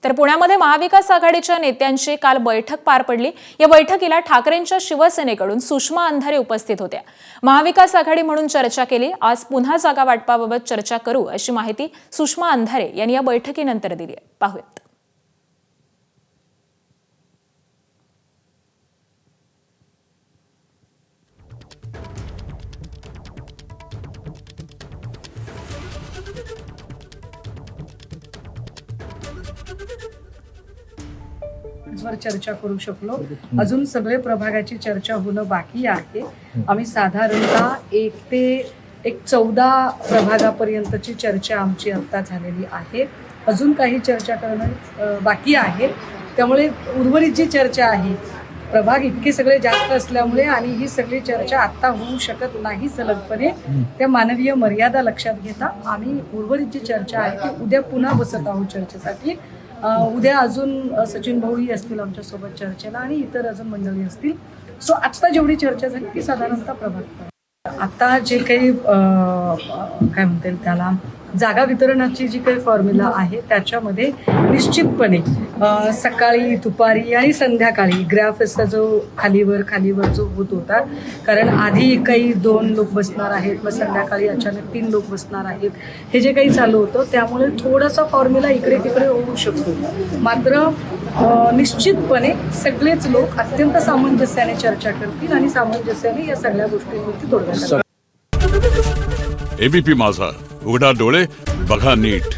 तर पुण्यामध्ये महाविकास आघाडीच्या नेत्यांची काल बैठक पार पडली। या बैठकीला ठाकरेंच्या शिवसेनेकडून सुषमा अंधारे उपस्थित होत्या। महाविकास आघाडी म्हणून चर्चा केली। आज पुन्हा जागा वाटपाबाबत चर्चा करू अशी माहिती सुषमा अंधारे यांनी या बैठकीनंतर दिली आहे। पाहूयात। वर चर्चा करू शकलो। अजून सगळे प्रभागाची चर्चा होणं बाकी आहे। आम्ही साधारणतः 1 ते 14 प्रभागापर्यंतची चर्चा आमची आता झालेली आहे। अजून काही चर्चा करणं बाकी आहे। त्यामुळे उर्वरित जी चर्चा आहे, प्रभाग इतके सगळे जास्त असल्यामुळे आणि ही सगळी चर्चा आता होऊ शकत नाही सलगपणे, त्या मानवीय मर्यादा लक्षात घेता आम्ही उर्वरित जी चर्चा आहे ती उद्या पुन्हा बसत आहोत चर्चेसाठी। उद्या अजून सचिन भाऊही असतील आमच्या सोबत चर्चेला आणि इतर अजून मंडळी असतील। सो आता जेवढी चर्चा झाली ती साधारणतः प्रभाग आता जे काही काय म्हणता येईल त्याला जागा वितरणाची जी काही फॉर्म्युला आहे त्याच्यामध्ये निश्चितपणे सकाळी, दुपारी आणि संध्याकाळी ग्राफचा जो खालीवर जो होत होता, कारण आधी काही 2 लोक बसणार आहेत, मग संध्याकाळी अचानक 3 लोक बसणार आहेत, हे जे काही चालू होतं त्यामुळे थोडासा फॉर्म्युला इकडे तिकडे होऊ शकतो। मात्र निश्चितपणे सगळेच लोक अत्यंत सामंजस्याने चर्चा करतील आणि सामंजस्याने या सगळ्या गोष्टींवरती तोडगा काढतील। एबीपी माझा, उघडा डोळे बघा नीट।